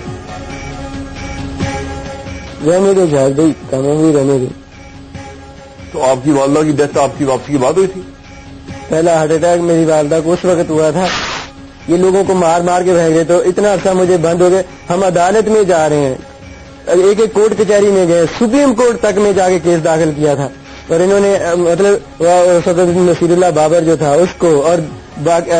رہنے دو شاید بھائی، کامیابی رہنے دو. تو آپ کی والدہ کی ڈیتھ، آپ کی واپسی کی بات ہوئی تھی؟ پہلا ہارٹ اٹیک میری والدہ کو اس وقت ہوا تھا. یہ لوگوں کو مار مار کے بھیج گئے تو اتنا عرصہ مجھے بند ہو گئے. ہم عدالت میں جا رہے ہیں، ایک ایک کورٹ کچہری میں گئے، سپریم کورٹ تک میں جا کے کیس داخل کیا تھا. اور انہوں نے مطلب صدر نصیر اللہ بابر جو تھا اس کو، اور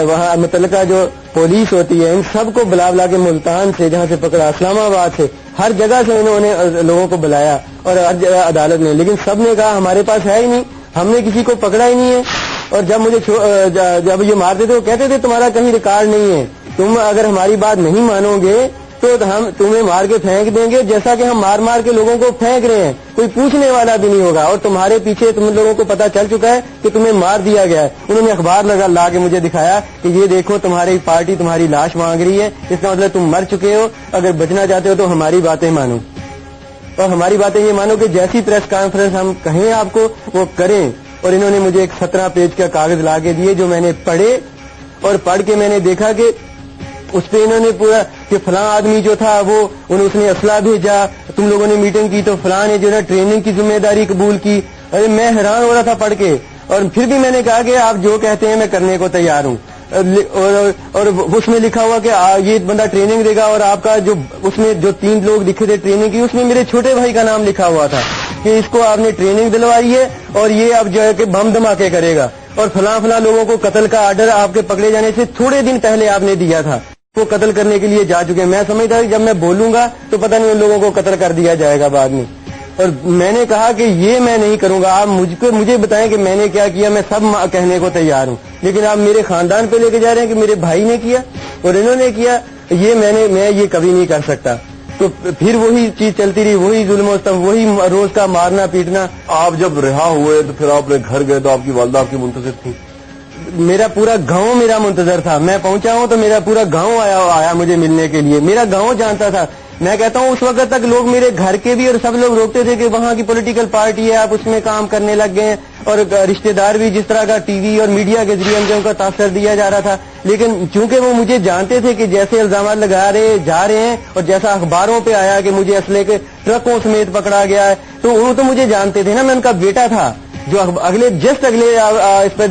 وہاں متعلقہ جو پولیس ہوتی ہے، ان سب کو بلا کے ملتان سے جہاں سے پکڑا، اسلام آباد سے، ہر جگہ سے انہوں نے لوگوں کو بلایا اور ہر جگہ عدالت میں. لیکن سب نے کہا ہمارے پاس ہے ہی نہیں، ہم نے کسی کو پکڑا ہی نہیں ہے. اور جب مجھے جب یہ مارتے تھے وہ کہتے تھے تمہارا کہیں ریکارڈ نہیں ہے، تم اگر ہماری بات نہیں مانو گے تو ہم تمہیں مار کے پھینک دیں گے، جیسا کہ ہم مار مار کے لوگوں کو پھینک رہے ہیں. کوئی پوچھنے والا بھی نہیں ہوگا، اور تمہارے پیچھے تم لوگوں کو پتا چل چکا ہے کہ تمہیں مار دیا گیا ہے. انہوں نے اخبار لا کے مجھے دکھایا کہ یہ دیکھو تمہاری پارٹی تمہاری لاش مانگ رہی ہے، اس کا مطلب تم مر چکے ہو، اگر بچنا چاہتے ہو تو ہماری باتیں مانو. اور ہماری باتیں یہ مانو کہ جیسی پریس کانفرنس ہم کہیں آپ کو وہ کریں. اور انہوں نے مجھے ایک 17 پیج کا کاغذ لا کے دیے جو میں نے پڑھے، اور پڑھ کے میں نے دیکھا کہ اس پہ انہوں نے پورا کہ فلاں آدمی جو تھا وہ اس نے اسلحہ بھیجا، تم لوگوں نے میٹنگ کی تو فلاں نے جو ہے ٹریننگ کی ذمہ داری قبول کی. ارے میں حیران ہو رہا تھا پڑھ کے، اور پھر بھی میں نے کہا کہ آپ جو کہتے ہیں میں کرنے کو تیار ہوں. اور اس میں لکھا ہوا کہ یہ بندہ ٹریننگ دے گا، اور آپ کا جو اس میں جو 3 لوگ لکھے تھے ٹریننگ کی، اس میں میرے چھوٹے بھائی کا نام لکھا ہوا تھا کہ اس کو آپ نے ٹریننگ دلوائی ہے اور یہ اب جو ہے کہ بم دھماکے کرے گا. اور فلاں فلاں لوگوں کو قتل کا آرڈر آپ کے پکڑے جانے سے تھوڑے دن پہلے آپ نے دیا تھا، وہ قتل کرنے کے لیے جا چکے ہیں. میں سمجھتا کہ جب میں بولوں گا تو پتہ نہیں ان لوگوں کو قتل کر دیا جائے گا بعد میں. اور میں نے کہا کہ یہ میں نہیں کروں گا، آپ مجھے بتائیں کہ میں نے کیا کیا، میں سب کہنے کو تیار ہوں. لیکن آپ میرے خاندان پہ لے کے جا رہے ہیں کہ میرے بھائی نے کیا اور انہوں نے کیا، یہ میں یہ کبھی نہیں کر سکتا. تو پھر وہی چیز چلتی رہی، وہی ظلم و ستم، وہی روز کا مارنا پیٹنا. آپ جب رہا ہوئے تو پھر آپ اپنے گھر گئے تو آپ کی والدہ آپ کی منتظر تھی؟ میرا پورا گاؤں میرا منتظر تھا. میں پہنچا ہوں تو میرا پورا گاؤں آیا مجھے ملنے کے لیے. میرا گاؤں جانتا تھا. میں کہتا ہوں اس وقت تک لوگ میرے گھر کے بھی اور سب لوگ روکتے تھے کہ وہاں کی پولیٹیکل پارٹی ہے، آپ اس میں کام کرنے لگ گئے ہیں. اور رشتہ دار بھی جس طرح کا ٹی وی اور میڈیا کے ذریعے ان کا تاثر دیا جا رہا تھا. لیکن چونکہ وہ مجھے جانتے تھے کہ جیسے الزامات جا رہے ہیں اور جیسا اخباروں پہ آیا کہ مجھے اسلحے کے ٹرکوں سمیت پکڑا گیا ہے، تو وہ تو مجھے جانتے تھے نا. میں ان کا بیٹا تھا جو اگلے اس پہ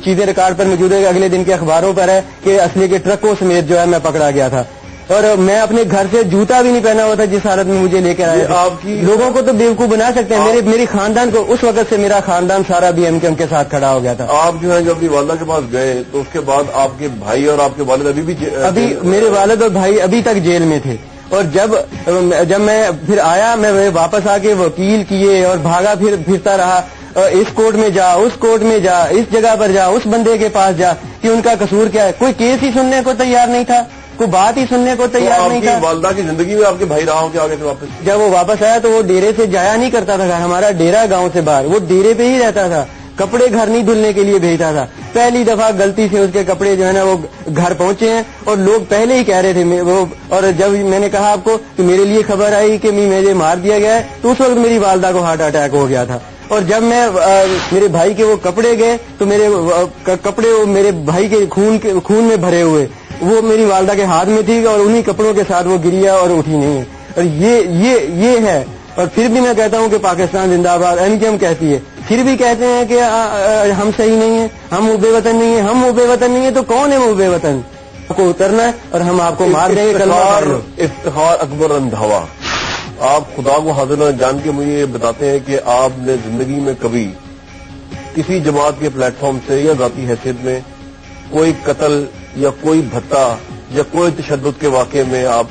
چیزیں ریکارڈ پر موجود ہے، اگلے دن کے اخباروں پر ہے کہ اسلحے کے ٹرکوں سمیت جو ہے میں پکڑا گیا تھا. اور میں اپنے گھر سے جوتا بھی نہیں پہنا ہوا تھا جس حالت میں مجھے لے کر آئے. آپ کی لوگوں کو تو بیوقوف بنا سکتے ہیں. میری خاندان کو اس وقت سے میرا خاندان سارا بھی ایم کے ساتھ کھڑا ہو گیا تھا. آپ جو ہے جب اپنی والدہ کے پاس گئے تو اس کے بعد آپ کے بھائی اور آپ کے والد ابھی میرے والد اور بھائی ابھی تک جیل میں تھے. اور جب میں پھر آیا، میں واپس آ کے وکیل کیے اور بھاگا پھرتا رہا. اس کورٹ میں جا، اس کورٹ میں جا، اس جگہ پر جا، اس بندے کے پاس جا کہ ان کا قصور کیا ہے. کوئی کیس ہی سننے کو تیار نہیں تھا، کوئی بات ہی سننے کو تیار نہیں تھا. آپ کی والدہ کی زندگی میں آپ کے بھائی رہا ہو کہ آگے سے واپس؟ جب وہ واپس آیا تو وہ ڈیرے سے جایا نہیں کرتا تھا. ہمارا ڈیرا گاؤں سے باہر، وہ ڈیرے پہ ہی رہتا تھا. کپڑے گھر نہیں دھلنے کے لیے بھیجتا تھا. پہلی دفعہ غلطی سے اس کے کپڑے جو ہے نا وہ گھر پہنچے ہیں، اور لوگ پہلے ہی کہہ رہے تھے وہ. اور جب میں نے کہا آپ کو کہ میرے لیے خبر آئی کہ مجھے مار دیا گیا ہے، تو اس وقت میری والدہ کو ہارٹ اٹیک ہو گیا تھا. اور جب میرے بھائی کے وہ کپڑے گئے تو میرے کپڑے میرے بھائی کے خون میں بھرے ہوئے، وہ میری والدہ کے ہاتھ میں تھی اور انہی کپڑوں کے ساتھ وہ گریا اور اٹھی نہیں ہے. اور یہ ہے. اور پھر بھی میں کہتا ہوں کہ پاکستان زندہ باد. ایم کہتی ہے، پھر بھی کہتے ہیں کہ ہم صحیح نہیں ہیں، ہم محب وطن نہیں ہیں. ہم محب وطن نہیں ہیں تو کون ہے محب وطن؟ آپ کو اترنا ہے اور ہم آپ کو مار دیں گے. افتخار اکبر رندھاوا، آپ خدا کو حاضر نہ جان کے مجھے یہ بتاتے ہیں کہ آپ نے زندگی میں کبھی کسی جماعت کے پلیٹ فارم سے یا ذاتی حیثیت میں کوئی قتل یا کوئی بھتہ یا کوئی تشدد کے واقعے میں آپ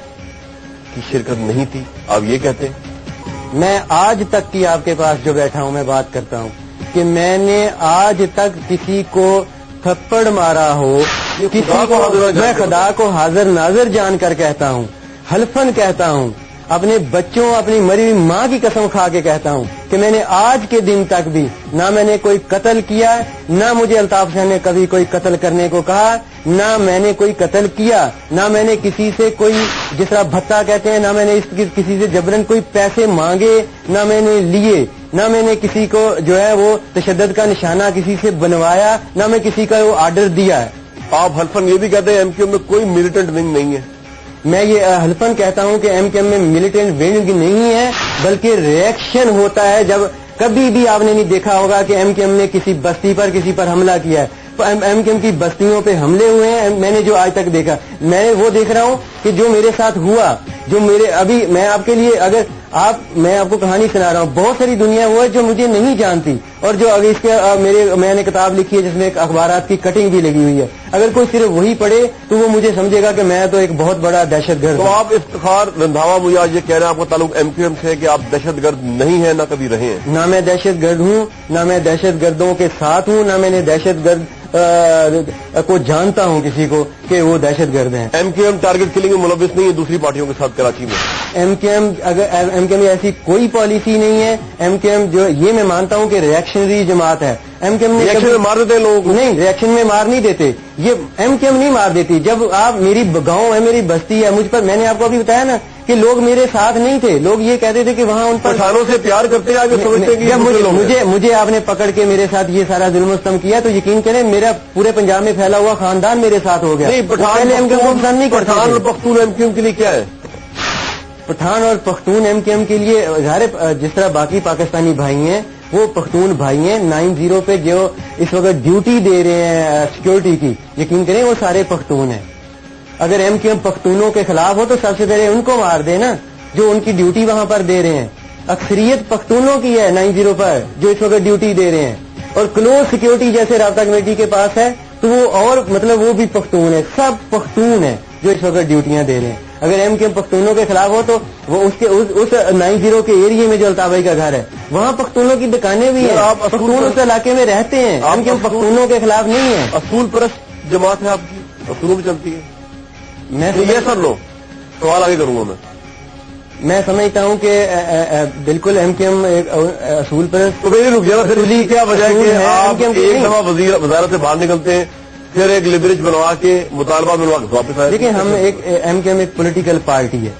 کی شرکت نہیں تھی، آپ یہ کہتے ہیں؟ میں آج تک کی آپ کے پاس جو بیٹھا ہوں میں بات کرتا ہوں کہ میں نے آج تک کسی کو تھپڑ مارا ہو، کسی کو میں خدا کو حاضر ناظر جان کر کہتا ہوں، حلفن کہتا ہوں، اپنے بچوں اپنی مری ہوئی ماں کی قسم کھا کے کہتا ہوں کہ میں نے آج کے دن تک بھی نہ میں نے کوئی قتل کیا، نہ مجھے الطاف صاحب نے کبھی کوئی قتل کرنے کو کہا، نہ میں نے کوئی قتل کیا، نہ میں نے کسی سے کوئی جس طرح بھتہ کہتے ہیں، نہ میں نے کسی سے جبرن کوئی پیسے مانگے، نہ میں نے لیے، نہ میں نے کسی کو جو ہے وہ تشدد کا نشانہ کسی سے بنوایا، نہ میں کسی کا وہ آرڈر دیا ہے. آپ حلفن یہ بھی کہتے ہیں ایم کیو میں کوئی ملیٹنٹ ونگ نہیں ہے؟ میں یہ حلفن کہتا ہوں کہ ایم کیو میں ملیٹنٹ ونگ نہیں ہے. بلکہ ریئیکشن ہوتا ہے. جب کبھی بھی آپ نے نہیں دیکھا ہوگا کہ ایم کیو ایم نے کسی بستی پر کسی پر حملہ کیا ہے. ایم کیو ایم کی بستیوں پہ حملے ہوئے ہیں. میں نے جو آج تک دیکھا, میں وہ دیکھ رہا ہوں کہ جو میرے ساتھ ہوا, جو میرے ابھی میں آپ کے لیے اگر میں آپ کو کہانی سنا رہا ہوں. بہت ساری دنیا وہ ہے جو مجھے نہیں جانتی, اور جو اگر اس کے میں نے کتاب لکھی ہے جس میں اخبارات کی کٹنگ بھی لگی ہوئی ہے. اگر کوئی صرف وہی پڑھے تو وہ مجھے سمجھے گا کہ میں تو ایک بہت بڑا دہشت گرد ہوں. تو آپ افتخار رندھاوا مجھے آج یہ کہہ رہے ہیں آپ کا تعلق ایم کیو ایم سے کہ آپ دہشت گرد نہیں ہیں, نہ کبھی رہے ہیں. نہ میں دہشت گرد ہوں, نہ میں دہشت گردوں کے ساتھ ہوں, نہ میں نے دہشت گرد کو جانتا ہوں کسی کو کہ وہ دہشت گرد ہیں. ایم کیو ایم ٹارگٹ کلنگ میں ملوث نہیں ہے دوسری پارٹیوں کے ساتھ کراچی میں. ایم کیو ایم ایسی کوئی پالیسی نہیں ہے. ایم کیو ایم جو یہ میں مانتا ہوں کہ ریئیکشنری جماعت ہے. ایم کیو ایم ریئیکشن میں مار دیتے ہیں لوگوں کو. نہیں, ریئیکشن میں مار نہیں دیتے. یہ ایم کیو ایم نہیں مار دیتی. جب آپ میری گاؤں ہے, میری بستی ہے, مجھ پر میں نے آپ کو ابھی بتایا نا کہ لوگ میرے ساتھ نہیں تھے. لوگ یہ کہتے تھے کہ وہاں ان پر پٹھانوں سے پیار کرتے ہیں, آپ یہ سمجھتے ہیں کہ جب مجھے آپ نے پکڑ کے میرے ساتھ یہ سارا ظلم و ستم کیا تو یقین کریں میرا پورے پنجاب میں پھیلا ہوا خاندان میرے ساتھ ہو گیا. پٹھان ایم کیو ایم کو پسند نہیں کرتے. پٹھان اور پختون ایم کیو ایم کے لیے کیا ہے؟ پٹھان اور پختون ایم کیو ایم کے لیے ظاہر جس طرح باقی پاکستانی بھائی ہیں وہ پختون بھائی ہیں. 90 پہ جو اس وقت ڈیوٹی دے رہے ہیں سیکورٹی کی, یقین کریں وہ سارے پختون ہیں. اگر ایم کیو ایم پختونوں کے خلاف ہو تو سب سے پہلے ان کو مار دے نا جو ان کی ڈیوٹی وہاں پر دے رہے ہیں. اکثریت پختونوں کی ہے 90 پر جو اس وقت ڈیوٹی دے رہے ہیں, اور کلوز سیکورٹی جیسے رابطہ کمیٹی کے پاس ہے تو وہ اور مطلب وہ بھی پختون ہے. سب پختون ہیں جو اس وقت ڈیوٹیاں دے رہے ہیں. اگر ایم کیو ایم پختونوں کے خلاف ہو تو وہ اس 90 کے ایریے میں جو الطاف کا گھر ہے وہاں پختونوں کی دکانیں بھی ہیں. پختون اس علاقے میں رہتے ہیں. ایم کیو ایم پختونوں کے خلاف نہیں ہے. اصول پرست جماعت ہے آپ کی, اصولوں بھی چلتی ہے. میں یہ سر لو سوال آگے کروں گا. میں سمجھتا ہوں کہ بالکل ایم کیو ایم اصول پرست. تو میری رک جانا کیا وجہ ہے کہ آپ ایک دفعہ وزارت سے باہر نکلتے ہیں پھر ایک لیوریج بنوا کے مطالبہ بنوا کے واپس آئے. دیکھیں ہم ایک ایم کیو ایم ایک پولیٹیکل پارٹی ہے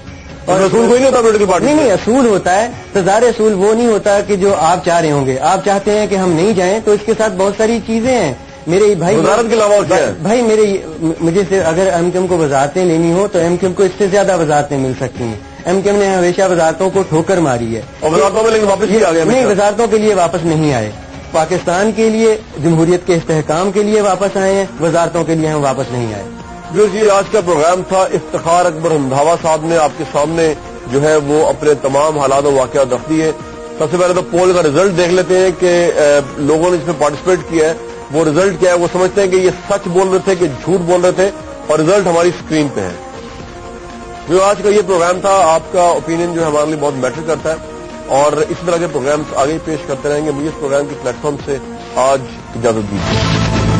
اور اصول کوئی نہیں ہوتا پولیٹیکل پارٹی. نہیں, اصول ہوتا ہے. تزار اصول وہ نہیں ہوتا کہ جو آپ چاہ رہے ہوں گے. آپ چاہتے ہیں کہ ہم نہیں جائیں تو اس کے ساتھ بہت ساری چیزیں ہیں میرے بھائی. وزارت کے علاوہ کیا ہے بھائی مجھے سے اگر ایم کیو ایم کو وزارتیں لینی ہو تو ایم کیو ایم کو اس سے زیادہ وزارتیں مل سکتی ہیں. ایم کیو ایم نے ہمیشہ وزارتوں کو ٹھوکر ماری ہے اور وزارتوں میں لیکن واپس آ گیا. نہیں, وزارتوں کے لیے واپس نہیں آئے. پاکستان کے لیے جمہوریت کے استحکام کے لیے واپس آئے ہیں, وزارتوں کے لیے ہم واپس نہیں آئے. جو جی آج کا پروگرام تھا, افتخار اکبر رندھاوا صاحب نے آپ کے سامنے جو ہے وہ اپنے تمام حالات و واقعات رکھ دیے. سب سے پہلے تو پول کا رزلٹ دیکھ لیتے ہیں کہ لوگوں نے اس میں پارٹیسپیٹ کیا ہے وہ رزلٹ کیا ہے. وہ سمجھتے ہیں کہ یہ سچ بول رہے تھے کہ جھوٹ بول رہے تھے, اور رزلٹ ہماری اسکرین پہ ہے. جو آج کا یہ پروگرام تھا, آپ کا اوپینین جو ہے ہمارے لیے بہت میٹر کرتا ہے, اور اسی طرح کے پروگرامز آگے پیش کرتے رہیں گے. مجھے اس پروگرام کے پلیٹ فارم سے آج اجازت دیجیے.